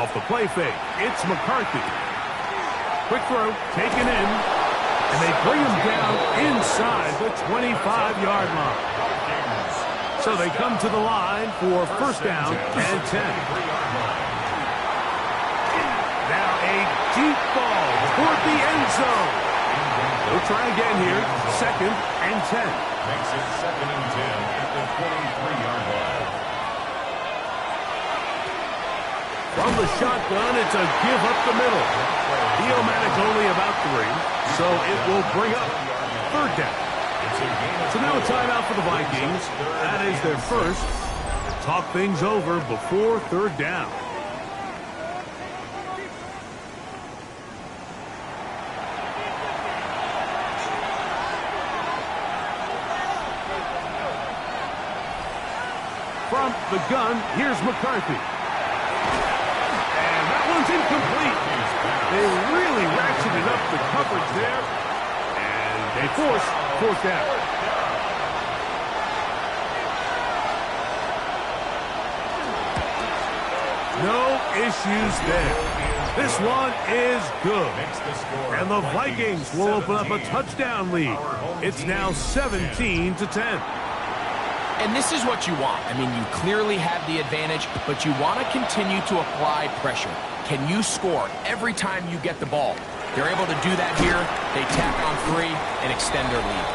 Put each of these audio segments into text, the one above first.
off the play fake. It's McCarthy. Quick throw, taken in, and they bring him down inside the 25-yard line. So they come to the line for first down and 10. Now a deep ball toward the end zone. They'll try again here, second and 10. Makes it second and 10 at the 23-yard line. From the shotgun, it's a give up the middle. The O-Matic only about 3, so it will bring up third down. So now a timeout for the Vikings. That is their first. Talk things over before third down. From the gun, here's McCarthy. And that one's incomplete. They really ratcheted up the coverage there. And they force fourth down. No issues there. This one is good. And the Vikings will open up a touchdown lead. It's now 17-10. And this is what you want. I mean, you clearly have the advantage, but you want to continue to apply pressure. Can you score every time you get the ball? They're able to do that here. They tack on 3 and extend their lead.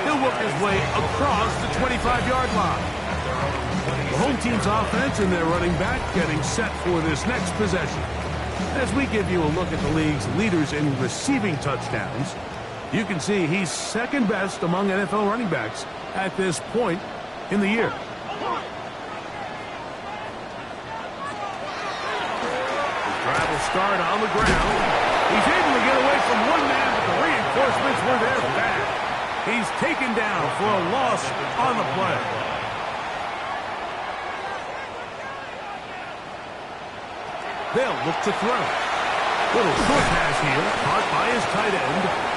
He'll work his way across the 25-yard line. The home team's offense and their running back getting set for this next possession. As we give you a look at the league's leaders in receiving touchdowns, you can see he's second best among NFL running backs at this point in the year. The drive will start on the ground. He's able to get away from one man, but the reinforcements were there fast. He's taken down for a loss on the play. They'll look to throw. Little short pass here, caught by his tight end.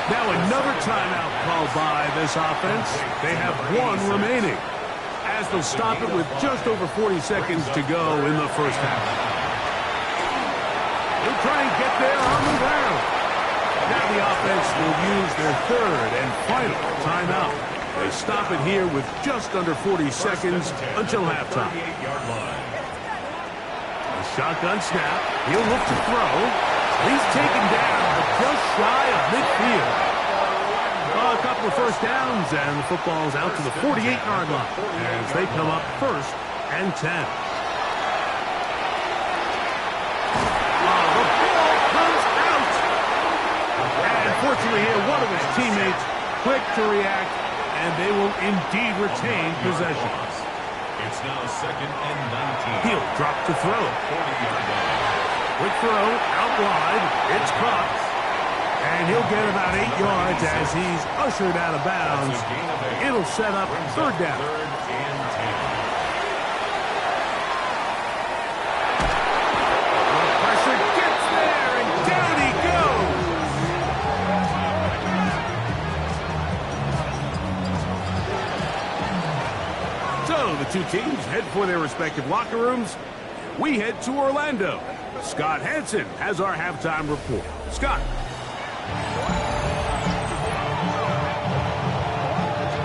Now another timeout called by this offense. They have 1 remaining, as they'll stop it with just over 40 seconds to go in the first half. They'll try and get there on the ground. Now the offense will use their third and final timeout. They stop it here with just under 40 seconds until halftime. A shotgun snap. He'll look to throw. He's taken down, but just shy of midfield. A couple of first downs, and the football's out to the 48-yard line as they come up first and 10. The ball comes out. And fortunately here, one of his teammates quick to react, and they will indeed retain possession. It's now second and 19. He'll drop to throw. 40-yard line. Quick throw, out wide. It's caught. And he'll get about 8 yards as he's ushered out of bounds. It'll set up third down. Third and 10. The pressure gets there, and down he goes. So the two teams head for their respective locker rooms. We head to Orlando. Scott Hansen has our halftime report. Scott.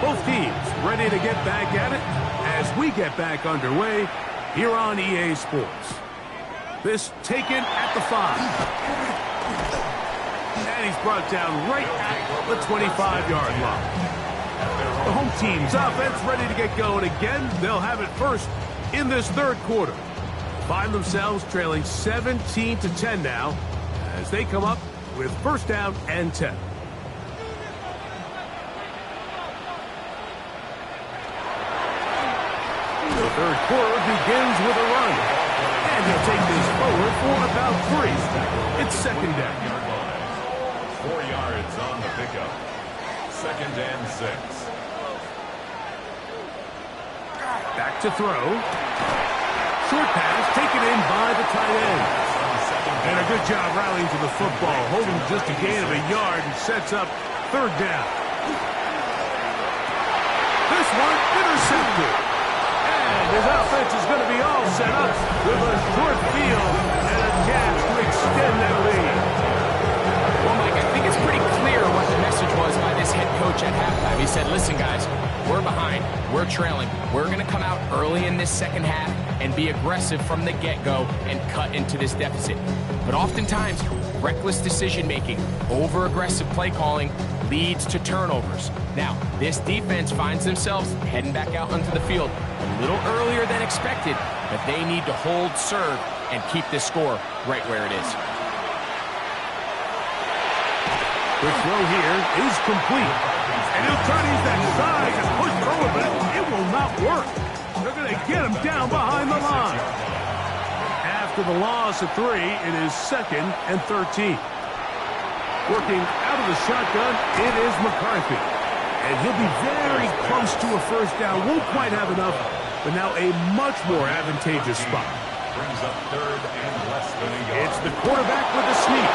Both teams ready to get back at it as we get back underway here on EA Sports. This taken at the 5. And he's brought down right at the 25-yard line. The home team's offense ready to get going again. They'll have it first in this third quarter. Find themselves trailing 17-10 now as they come up with first down and 10. The third quarter begins with a run. And he'll take this forward for about 3. It's second down. 4 yards on the pickup. Second and 6. Back to throw. Short pass taken in by the tight end. And a good job rallying to the football, holding just a gain of a yard and sets up third down. This one intercepted. And his offense is going to be all set up with a short field and a chance to extend that lead. Well, Mike, I think it's pretty clear what the message was by this head coach at halftime. He said, listen, guys, we're behind. We're trailing. We're going to come out early in this second half and be aggressive from the get-go and cut into this deficit. But oftentimes, reckless decision-making, over-aggressive play calling leads to turnovers. Now, this defense finds themselves heading back out onto the field a little earlier than expected, but they need to hold serve and keep this score right where it is. The throw here is complete. And he'll try to use that size and push forward, but it will not work. They're going to get him down behind the line. After the loss of 3, it is 2nd and 13. Working out of the shotgun, it is McCarthy. And he'll be very close to a first down. Won't quite have enough, but now a much more advantageous spot. Brings up 3rd and less than a yard. It's the quarterback with the sneak.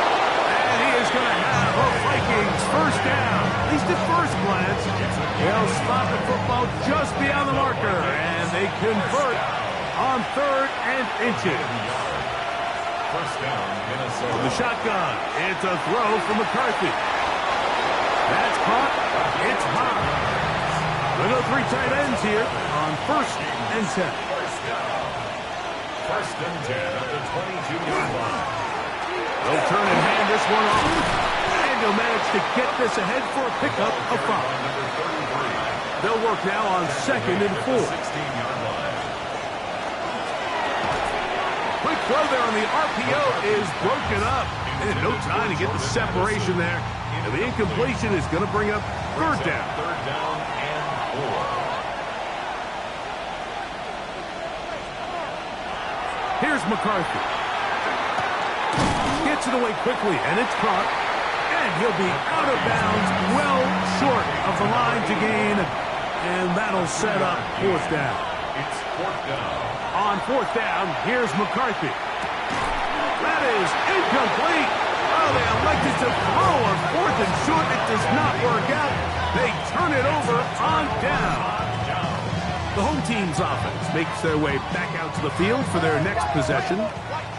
And he is going to have a Vikings first down. At least at first glance. They'll spot the football just beyond the marker. And they convert on 3rd and inches. First down, Minnesota. From the shotgun, it's a throw from McCarthy. That's caught. It's hot. We'll go 3 tight ends here on 1st and 10. First and 10 at the 22-yard line. They'll turn and hand this one off. And he'll manage to get this ahead for a pickup of 5. They'll work now on 2nd and 4. 16-yard line. Quick throw there on the RPO is broken up. And no time to get the separation there. And the incompletion is going to bring up 3rd down. 3rd down and 4. Here's McCarthy. Gets it away quickly, and it's caught. And he'll be out of bounds, well short of the line to gain. And that'll set up 4th down. It's 4th down. On 4th down, here's McCarthy. That is incomplete. Oh, they elected to throw on 4th and short. It does not work out. They turn it over on down. The home team's offense makes their way back out to the field for their next possession.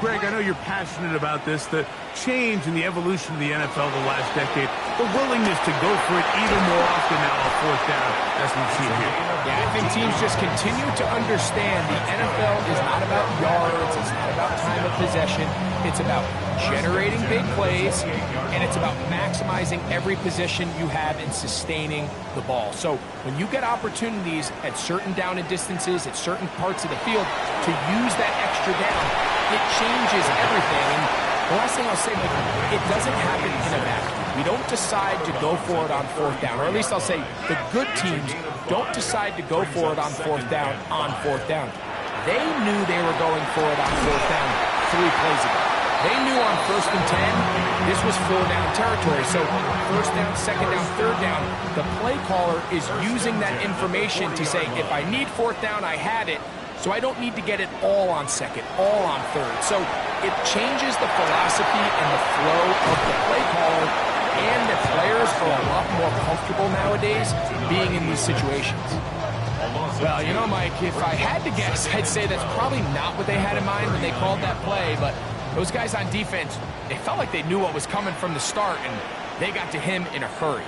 Greg, I know you're passionate about this, the change in the evolution of the NFL the last decade, the willingness to go for it even more often now on 4th down, as we've seen here. Yeah, I think teams just continue to understand the NFL is not about yards, it's not about time of possession, it's about generating big plays, and it's about maximizing every possession you have in sustaining the ball. So when you get opportunities at certain down and distances, at certain parts of the field, to use that extra down, it changes everything. And the last thing I'll say, it doesn't happen in a vacuum. We don't decide to go for it on 4th down, or at least I'll say the good teams don't decide to go for it on 4th down on 4th down. They knew they were going for it on 4th down 3 plays ago. They knew on 1st and 10, this was 4-down territory. So 1st down, 2nd down, 3rd down, the play caller is using that information to say, if I need 4th down, I had it. So I don't need to get it all on 2nd, all on 3rd. So it changes the philosophy and the flow of the play caller, and the players are a lot more comfortable nowadays being in these situations. Well, you know, Mike, if I had to guess, I'd say that's probably not what they had in mind when they called that play, but those guys on defense, they felt like they knew what was coming from the start, and they got to him in a hurry.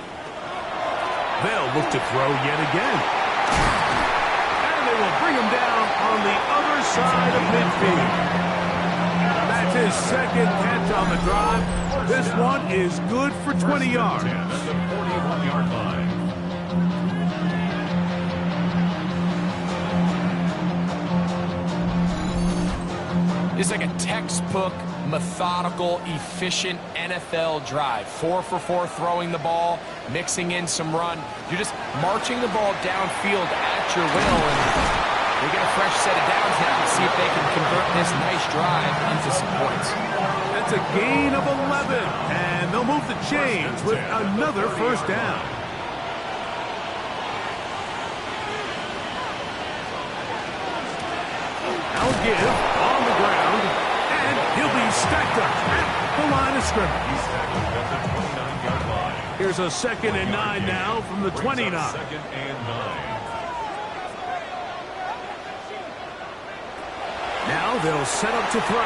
They'll look to throw yet again. They will bring him down on the other side of midfield. That's his 2nd catch on the drive. This one is good for 20 yards. At the 41-yard line. It's like a textbook, methodical, efficient NFL drive. 4 for 4 throwing the ball, mixing in some run. You're just marching the ball downfield at your will, and we get a fresh set of downs now to see if they can convert this nice drive into some points. That's a gain of 11, and they'll move the chains with another first down. I'll give on the ground, and he'll be stacked up at the line of scrimmage. He's stacked up at the 29-yard line. Here's a 2nd and 9 now from the 29. 2nd and 9. Now they'll set up to throw.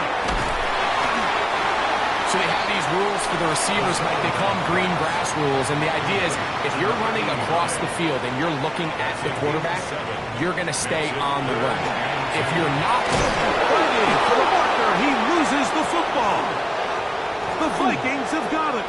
So they have these rules for the receivers, Mike. They call them green grass rules. And the idea is if you're running across the field and you're looking at the quarterback, you're going to stay on the run. If you're not... Waiting for the marker, he loses the football. The Vikings have got it.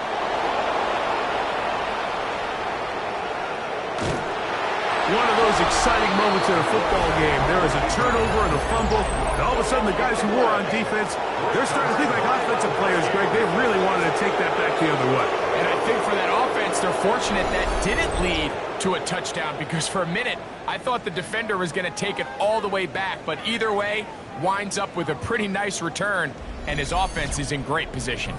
One of those exciting moments in a football game. There is a turnover and a fumble, and all of a sudden the guys who were on defense, they're starting to think like offensive players, Greg. They really wanted to take that back the other way. And I think for that offense, they're fortunate that didn't lead to a touchdown, because for a minute, I thought the defender was going to take it all the way back. But either way, winds up with a pretty nice return, and his offense is in great position.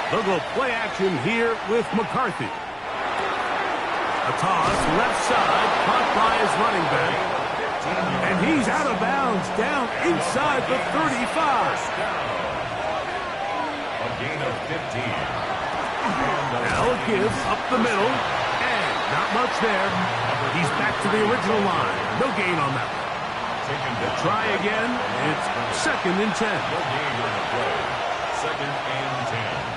They'll go play action here with McCarthy. A toss, left side, caught by his running back. And he's out of bounds, down inside the 35. A gain of 15. Now give up the middle, and not much there. He's back to the original line. No gain on that one. Try again. It's 2nd and 10. No gain on the play. 2nd and 10.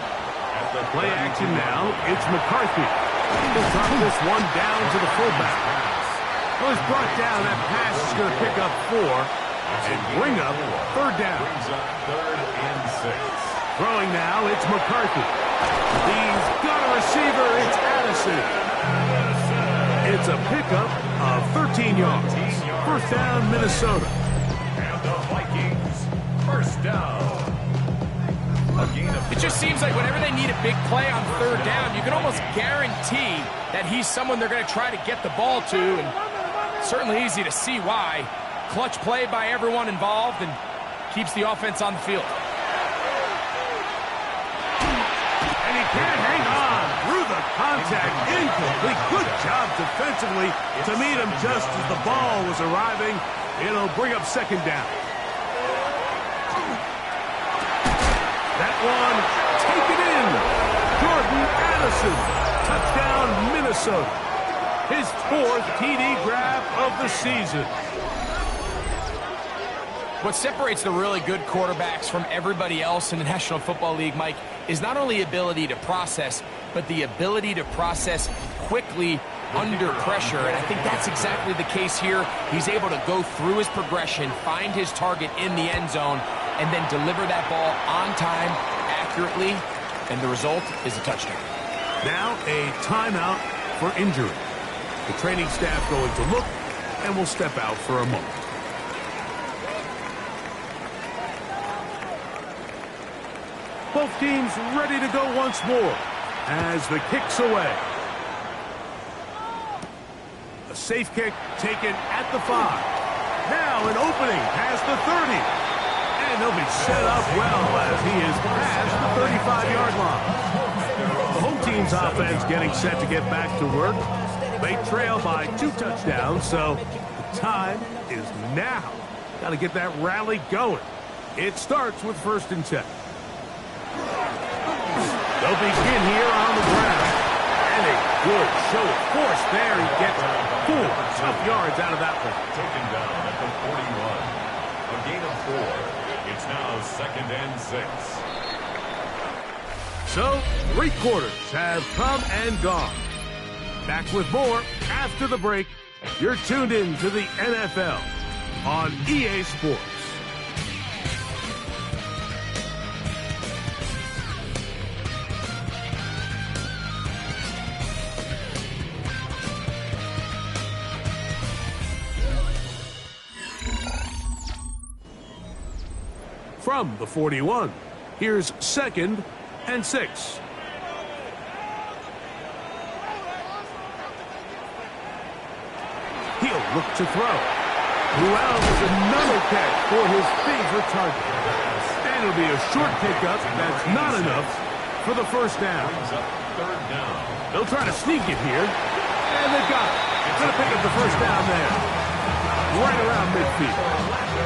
Play action now. It's McCarthy. He'll drop this one down to the fullback. Well, he's brought down. That pass is going to pick up 4 and bring up 3rd down. Brings up 3rd and 6. Throwing now. It's McCarthy. He's got a receiver. It's Addison. It's a pickup of 13 yards. 1st down, Minnesota. And the Vikings, 1st down. It just seems like whenever they need a big play on 3rd down, you can almost guarantee that he's someone they're going to try to get the ball to, and certainly easy to see why. Clutch play by everyone involved and keeps the offense on the field. And he can't hang on through the contact. Incomplete. Good job defensively to meet him just as the ball was arriving. It'll bring up 2nd down. That one, taken in. Jordan Addison, touchdown Minnesota. His 4th TD grab of the season. What separates the really good quarterbacks from everybody else in the National Football League, Mike, is not only ability to process, but the ability to process quickly under pressure. And I think that's exactly the case here. He's able to go through his progression, find his target in the end zone, and then deliver that ball on time, accurately, and the result is a touchdown. Now a timeout for injury. The training staff going to look, and will step out for a moment. Both teams ready to go once more as the kick's away. A safe kick taken at the 5. Now an opening past the 30. And he'll be set up well as he is past the 35-yard line. The home team's offense getting set to get back to work. They trail by 2 touchdowns, so the time is now. Got to get that rally going. It starts with 1st and 10. They'll begin here on the ground. And a good show of force there. He gets 4 tough yards out of that one. Taken down at the 41. A gain of 4. It's now 2nd and 6. So, 3 quarters have come and gone. Back with more after the break. You're tuned in to the NFL on EA Sports. From the 41, here's 2nd and 6. He'll look to throw. Well, there's another catch for his favorite target. And it'll be a short pickup. That's not enough for the 1st down. Third down. They'll try to sneak it here. And they've got it. Going to pick up the 1st down there. Right around midfield.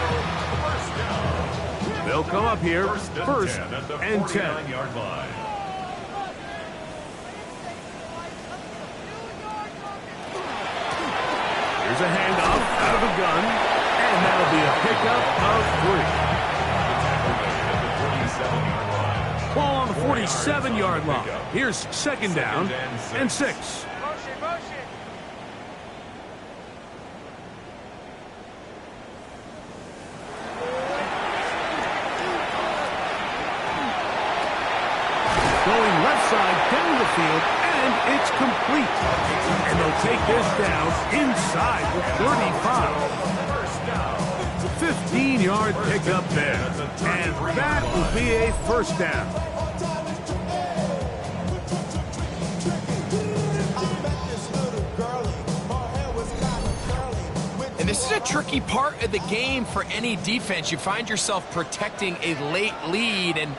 They'll come up here, 1st and 10. Here's a handoff out of the gun, and that'll be a pickup of 3. Ball on the 47-yard line. Here's second down and 6. Going left side down the field, and it's complete. And they'll take this down inside the 35. 15-yard pickup there. And that will be a first down. And this is a tricky part of the game for any defense. You find yourself protecting a late lead, and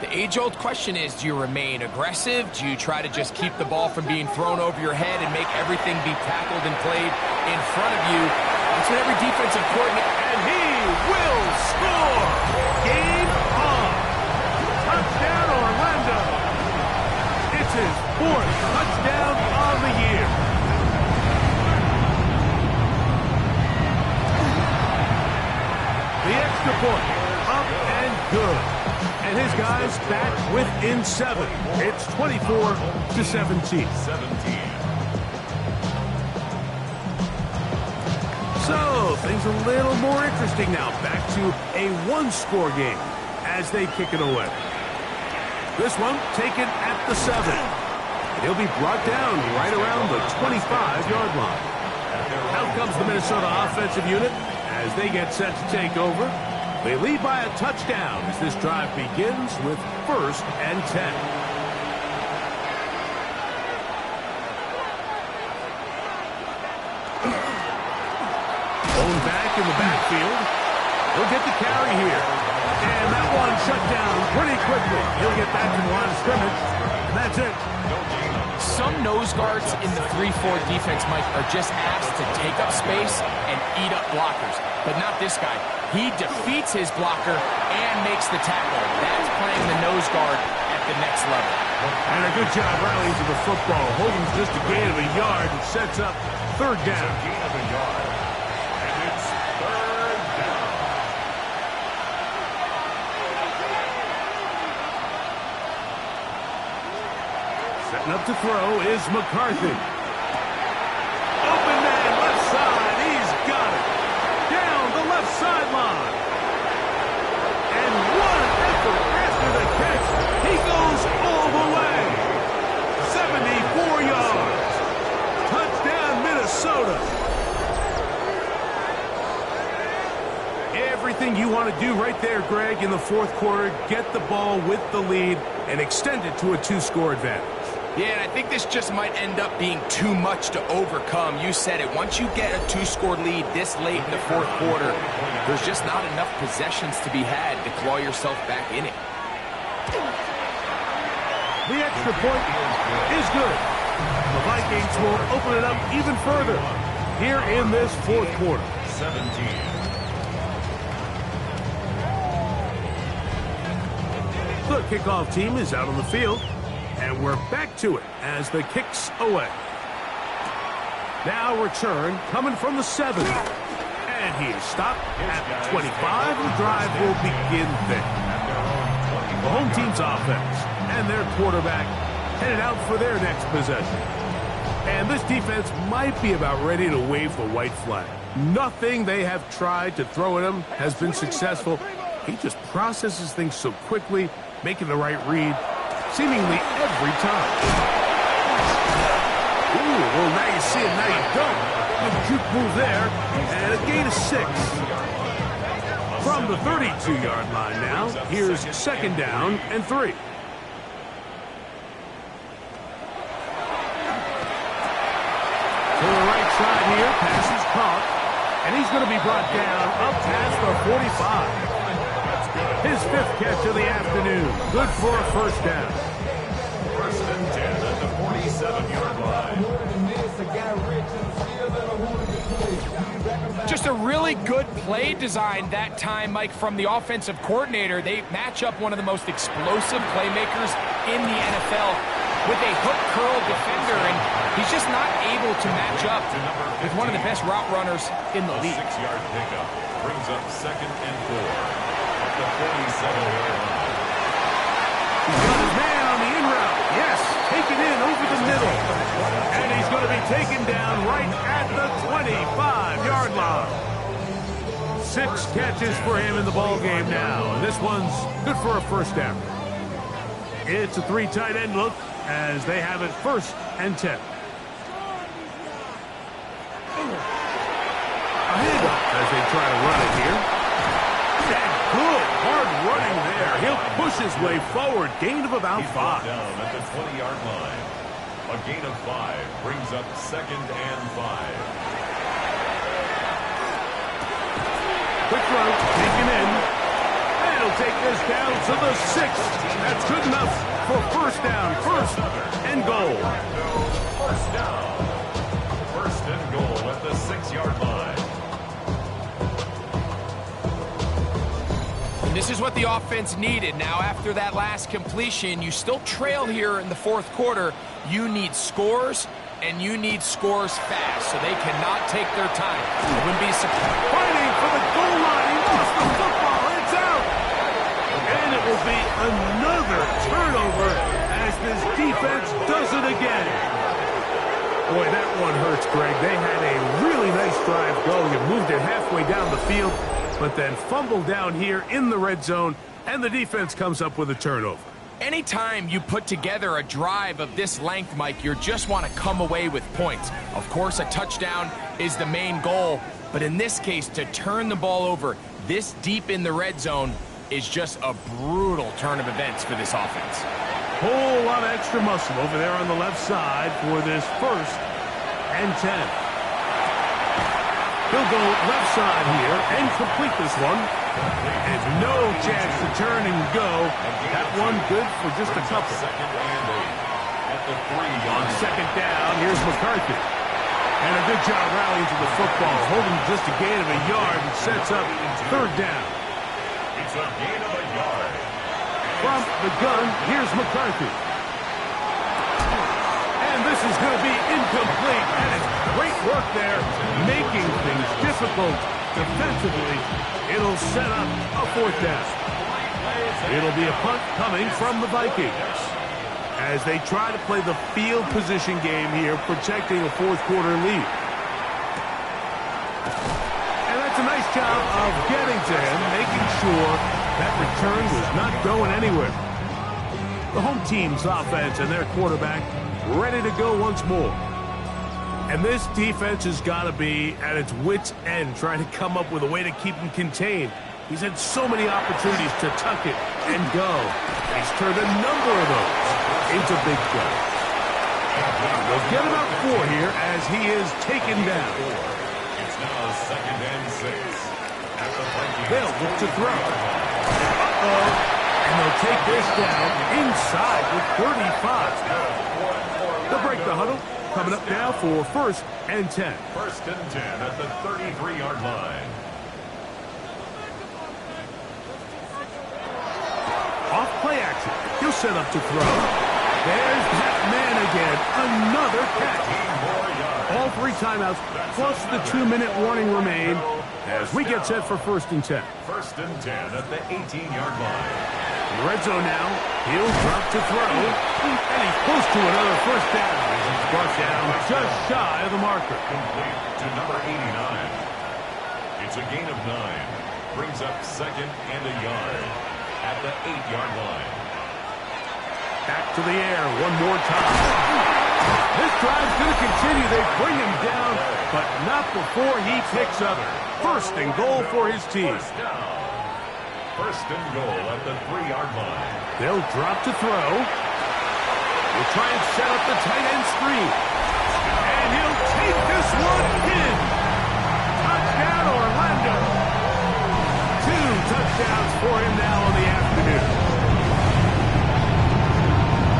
the age-old question is, do you remain aggressive? Do you try to just keep the ball from being thrown over your head and make everything be tackled and played in front of you? That's what every defensive coordinator... And he will score! Game on! Touchdown, Orlando! It's his 4th touchdown on the year. The extra point, up and good. And his guys back within 7. It's 24-17. So, things a little more interesting now. Back to a one-score game as they kick it away. This one taken at the 7. He'll be brought down right around the 25-yard line. Out comes the Minnesota offensive unit as they get set to take over. They lead by a touchdown as this drive begins with 1st and 10. Going back in the backfield. He'll get the carry here. And that one shut down pretty quickly. He'll get back to the line of scrimmage. And that's it. Some nose guards in the 3-4 defense, Mike, are just asked to take up space and eat up blockers. But not this guy. He defeats his blocker and makes the tackle. That's playing the nose guard at the next level. And a good job rallying to the football. Holding just a gain of a yard and sets up 3rd down. And it's 3rd down. Setting up to throw is McCarthy. Open man, left side. He's got it. Down the left sideline. And what an effort after the catch. He goes all the way. 74 yards. Touchdown, Minnesota. Everything you want to do right there, Greg, in the 4th quarter. Get the ball with the lead and extend it to a 2-score advantage. Yeah, and I think this just might end up being too much to overcome. You said it. Once you get a 2-score lead this late in the 4th quarter, there's just not enough possessions to be had to claw yourself back in it. The extra point is good. The Vikings will open it up even further here in this 4th quarter. 17. The kickoff team is out on the field. And we're back to it as the kick's away. Now return coming from the 7. And he is stopped at the 25. The drive will begin there. The home team's offense and their quarterback headed out for their next possession. And this defense might be about ready to wave the white flag. Nothing they have tried to throw at him has been successful. He just processes things so quickly, making the right read seemingly every time. Ooh, well, now you see it, now you don't. Good juke move there, and a gain of 6. From the 32-yard line now, here's 2nd down and 3. To the right side here, pass is caught, and he's going to be brought down up past the 45. His 5th catch of the afternoon. Good for a 1st down. 1st and 10 at the 47-yard line. Just a really good play design that time, Mike, from the offensive coordinator. They match up one of the most explosive playmakers in the NFL with a hook curl defender, and He's just not able to match up with one of the best route runners in the league. 6-yard pickup brings up 2nd and 4 at the 47-yard line. He's got his man on the in route. Yes, taken in over the middle. And he's going to be taken down right at the 25-yard line. 6 catches for him in the ball game now. And this one's good for a first down. It's a 3 tight end look as they have it 1st and 10. A handoff as they try to run it here. And good, hard running there. He'll push his way forward. Gain of about 5. Down at the 20-yard line. A gain of 5 brings up 2nd and 5. Quick throw, taken in. And he'll take this down to the 6th. That's good enough for first down. 1st and goal. First down. 1st and goal at the 6-yard line. And this is what the offense needed. Now, after that last completion, you still trail here in the 4th quarter. You need scores, and you need scores fast, so they cannot take their time. It wouldn't be surprising. Fighting for the goal line. He lost the football. It's out. And it will be another turnover as this defense does it again. Boy, that one hurts, Greg. They had a really nice drive going and moved it halfway down the field, but then fumbled down here in the red zone, and the defense comes up with a turnover. Anytime you put together a drive of this length, Mike, you just want to come away with points. Of course, a touchdown is the main goal, but in this case, to turn the ball over this deep in the red zone is just a brutal turn of events for this offense. Whole lot of extra muscle over there on the left side for this 1st and 10. He'll go left side here and complete this one. And no chance to turn and go. That one good for just a couple. 2nd and 8 at the 3-yard On 2nd down, here's McCarthy. And a good job rallying to the football, holding just a gain of a yard and sets up 3rd down. It's a gain of a yard. From the gun, here's McCarthy. And this is going to be incomplete. And it's great work there, making things difficult defensively. It'll set up a 4th down. It'll be a punt coming from the Vikings as they try to play the field position game here, protecting a 4th quarter lead. And that's a nice job of getting to him, making sure that return was not going anywhere. The home team's offense and their quarterback ready to go once more. And this defense has got to be at its wits' end, trying to come up with a way to keep him contained. He's had so many opportunities to tuck it and go. He's turned a number of those into big plays. They'll get about 4 here as he is taken down. It's now 2nd and 6 at the Vikings. They'll look to throw. Uh-oh. And they'll take this down inside with 35. They'll break the huddle. Coming up now for 1st and 10. 1st and 10 at the 33-yard line. Off play action. He'll set up to throw. There's that man again. Another catch. All 3 timeouts plus the 2-minute warning remain as we get set for 1st and 10. 1st and 10 at the 18-yard line. In the red zone now. He'll drop to throw. And he's close to another 1st down. He's brought down just shy of the marker. Complete to number 89. It's a gain of 9. Brings up 2nd and a yard at the 8-yard line. Back to the air one more time. This drive's going to continue. They bring him down, but not before he picks up 1st and goal for his team. 1st down. 1st and goal at the 3-yard line. They'll drop to throw. We'll try and set up the tight end screen. And he'll take this one in. Touchdown, Orlando. 2 touchdowns for him now on the afternoon.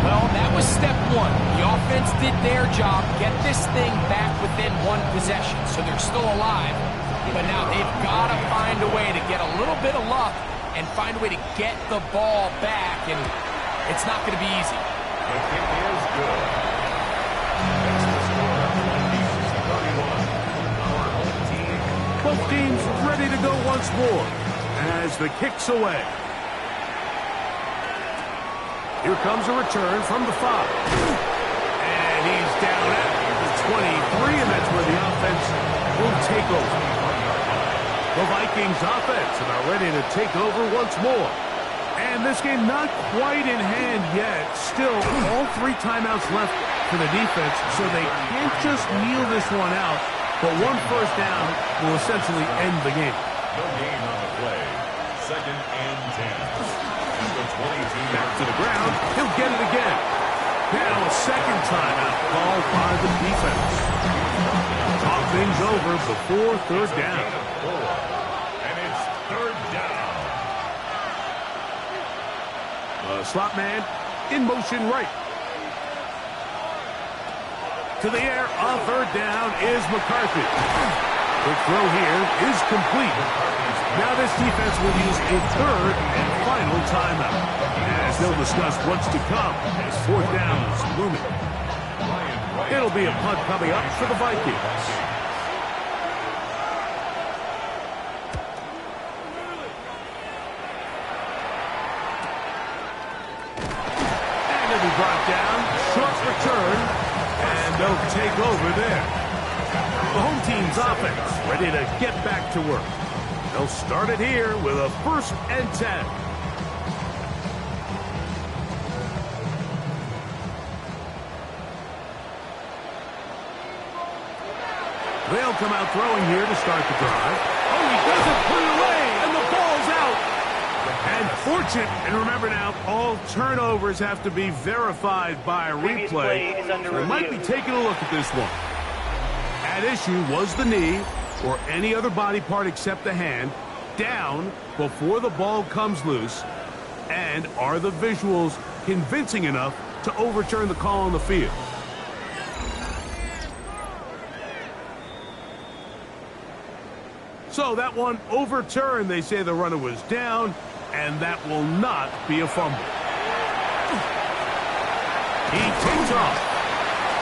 Well, that was step 1. The offense did their job, get this thing back within 1 possession, so they're still alive. But now they've got to find a way to get a little bit of luck and find a way to get the ball back, and it's not going to be easy. The kick is good. Makes the once more as the kick's away. Here comes a return from the 5. And he's down at the 23, and that's where the offense will take over. The Vikings offense are ready to take over once more. And this game not quite in hand yet. Still, all 3 timeouts left for the defense, so they can't just kneel this one out. But one first down will essentially end the game. No gain on the play. 2nd and 10. Back to the ground. He'll get it again. Now a second timeout called by the defense. Talk things over before 3rd down. And it's 3rd down. The slot man in motion right. To the air, on 3rd down is McCarthy. The throw here is complete. Now this defense will use a 3rd and final timeout. As they'll discuss what's to come as 4th down is looming. It'll be a punt coming up for the Vikings. And it'll be brought down. Short return. And they'll take over there. The home team's offense ready to get back to work. They'll start it here with a 1st and 10. They'll come out throwing here to start the drive. Oh, he doesn't put it away, and the ball's out. And fortunate, and remember now, all turnovers have to be verified by a replay. They might be taking a look at this one. At issue was the knee, or any other body part except the hand, down before the ball comes loose. And are the visuals convincing enough to overturn the call on the field? So that one overturned. They say the runner was down, and that will not be a fumble. He takes off.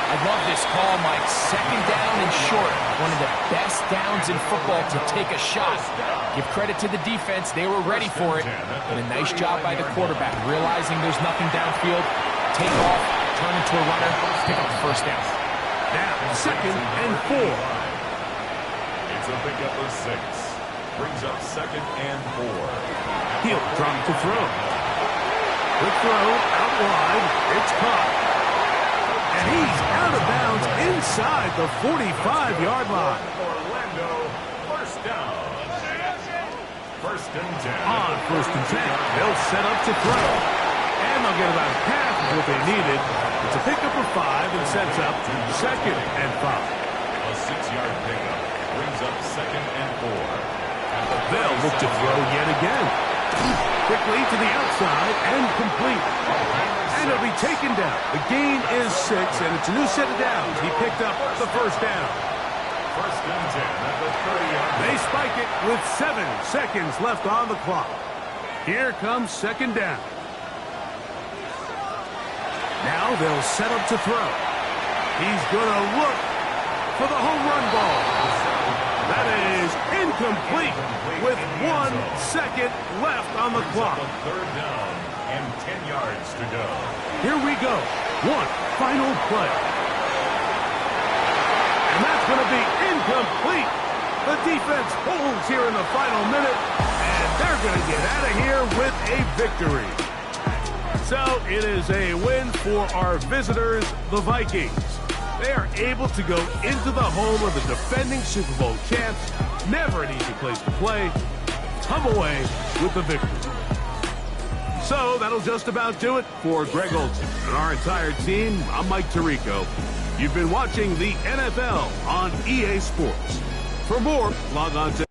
I love this call, Mike. 2nd down and short. One of the best downs in football to take a shot. Give credit to the defense. They were ready for it. And a nice job by the quarterback. Realizing there's nothing downfield, take off, turn into a runner, pick up the 1st down. Now, 2nd and 4. It's a pickup of 6. Brings up 2nd and 4. He'll drop to throw. Quick throw out wide. It's caught. And he's out of bounds inside the 45-yard line. Orlando, 1st down. 1st and 10. On 1st and 10, they'll set up to throw. And they'll get about half of what they needed. It's a pickup of 5 and sets up 2nd and 5. A 6-yard pickup brings up 2nd and 4. They'll look to throw yet again. Quickly to the outside and complete. And he'll be taken down. The gain is 6, and it's a new set of downs. He picked up the 1st down. 1st and 10 at the 30-yard line. They spike it with 7 seconds left on the clock. Here comes 2nd down. Now they'll set up to throw. He's going to look for the home run ball. That is incomplete with 1 second left on the clock. 3rd down and 10 yards to go. Here we go. One final play. And that's going to be incomplete. The defense holds here in the final minute, and they're going to get out of here with a victory. So it is a win for our visitors, the Vikings. They are able to go into the home of the defending Super Bowl champs. Never an easy place to play. Come away with the victory. So that'll just about do it for Greg Olson and our entire team. I'm Mike Tirico. You've been watching the NFL on EA Sports. For more, log on to